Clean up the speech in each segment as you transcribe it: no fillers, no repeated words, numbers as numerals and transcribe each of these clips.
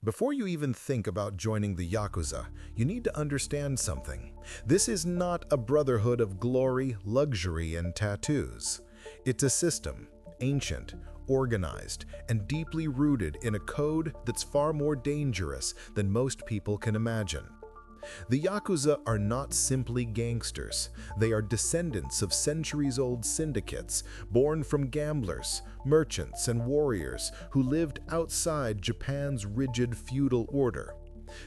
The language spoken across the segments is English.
Before you even think about joining the Yakuza, you need to understand something. This is not a brotherhood of glory, luxury, and tattoos. It's a system, ancient, organized, and deeply rooted in a code that's far more dangerous than most people can imagine. The Yakuza are not simply gangsters. They are descendants of centuries-old syndicates, born from gamblers, merchants, and warriors who lived outside Japan's rigid feudal order.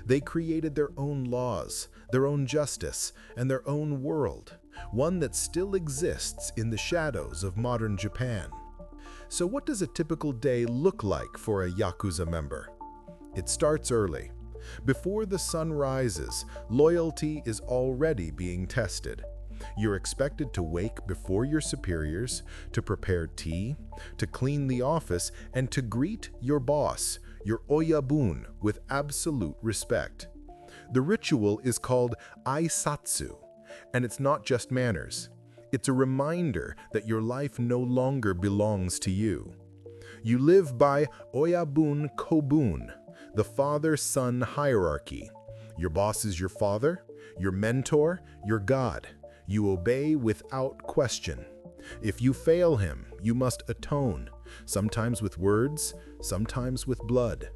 They created their own laws, their own justice, and their own world, one that still exists in the shadows of modern Japan. So what does a typical day look like for a Yakuza member? It starts early. Before the sun rises, loyalty is already being tested. You're expected to wake before your superiors, to prepare tea, to clean the office, and to greet your boss, your oyabun, with absolute respect. The ritual is called aisatsu, and it's not just manners. It's a reminder that your life no longer belongs to you. You live by oyabun kobun, the father-son hierarchy. Your boss is your father, your mentor, your god. You obey without question. If you fail him, you must atone, sometimes with words, sometimes with blood.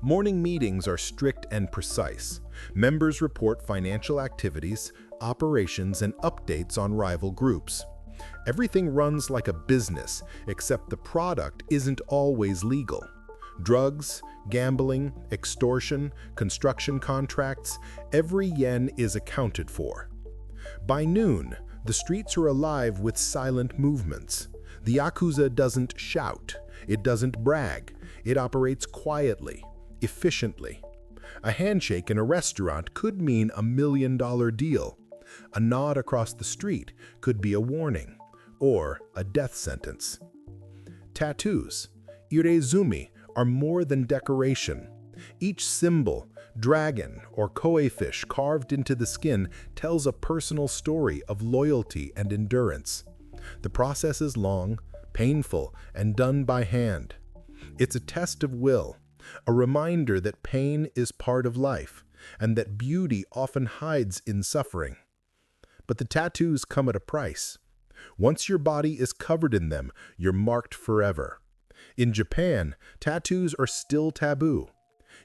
Morning meetings are strict and precise. Members report financial activities, operations, and updates on rival groups. Everything runs like a business, except the product isn't always legal. Drugs, gambling, extortion, construction contracts, every yen is accounted for. By noon, the streets are alive with silent movements. The Yakuza doesn't shout, it doesn't brag, it operates quietly, efficiently. A handshake in a restaurant could mean $1 million deal. A nod across the street could be a warning, or a death sentence. Tattoos, irezumi, are more than decoration. Each symbol, dragon or koi fish carved into the skin, tells a personal story of loyalty and endurance. The process is long, painful, and done by hand. It's a test of will, a reminder that pain is part of life, and that beauty often hides in suffering. But the tattoos come at a price. Once your body is covered in them, you're marked forever. In Japan, tattoos are still taboo.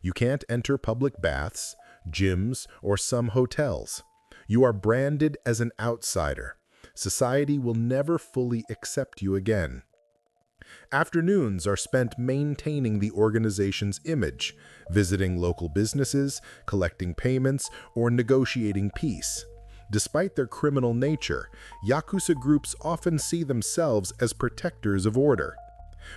You can't enter public baths, gyms, or some hotels. You are branded as an outsider. Society will never fully accept you again. Afternoons are spent maintaining the organization's image, visiting local businesses, collecting payments, or negotiating peace. Despite their criminal nature, Yakuza groups often see themselves as protectors of order.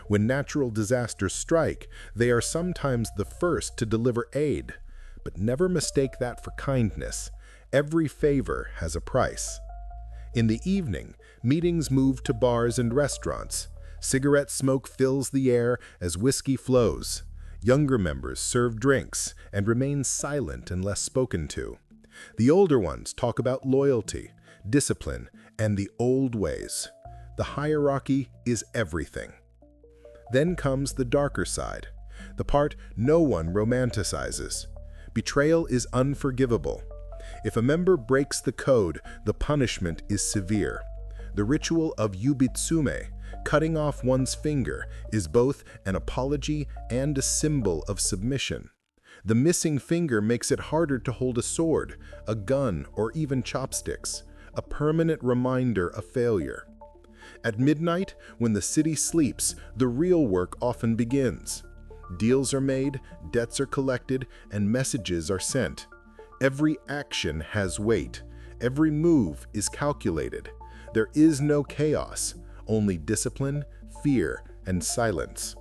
When natural disasters strike, they are sometimes the first to deliver aid. But never mistake that for kindness. Every favor has a price. In the evening, meetings move to bars and restaurants. Cigarette smoke fills the air as whiskey flows. Younger members serve drinks and remain silent unless spoken to. The older ones talk about loyalty, discipline, and the old ways. The hierarchy is everything. Then comes the darker side, the part no one romanticizes. Betrayal is unforgivable. If a member breaks the code, the punishment is severe. The ritual of yubitsume, cutting off one's finger, is both an apology and a symbol of submission. The missing finger makes it harder to hold a sword, a gun, or even chopsticks, a permanent reminder of failure. At midnight, when the city sleeps, the real work often begins. Deals are made, debts are collected, and messages are sent. Every action has weight. Every move is calculated. There is no chaos, only discipline, fear, and silence.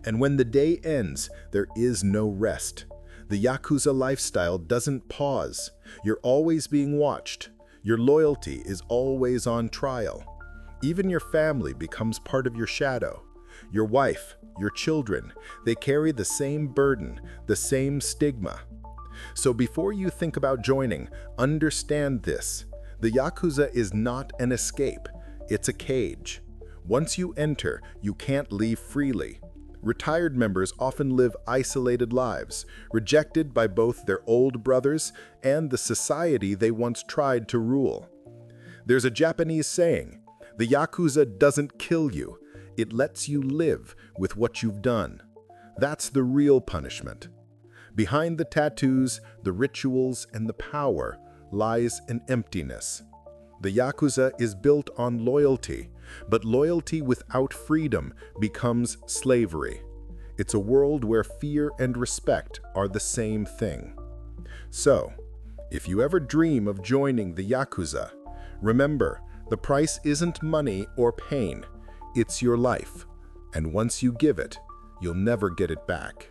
And when the day ends, there is no rest. The Yakuza lifestyle doesn't pause. You're always being watched. Your loyalty is always on trial. Even your family becomes part of your shadow. Your wife, your children, they carry the same burden, the same stigma. So before you think about joining, understand this. The Yakuza is not an escape, it's a cage. Once you enter, you can't leave freely. Retired members often live isolated lives, rejected by both their old brothers and the society they once tried to rule. There's a Japanese saying, "The Yakuza doesn't kill you, it lets you live with what you've done." That's the real punishment. Behind the tattoos, the rituals, and the power lies an emptiness. The Yakuza is built on loyalty, but loyalty without freedom becomes slavery. It's a world where fear and respect are the same thing. So, if you ever dream of joining the Yakuza, remember, the price isn't money or pain, it's your life. And once you give it, you'll never get it back.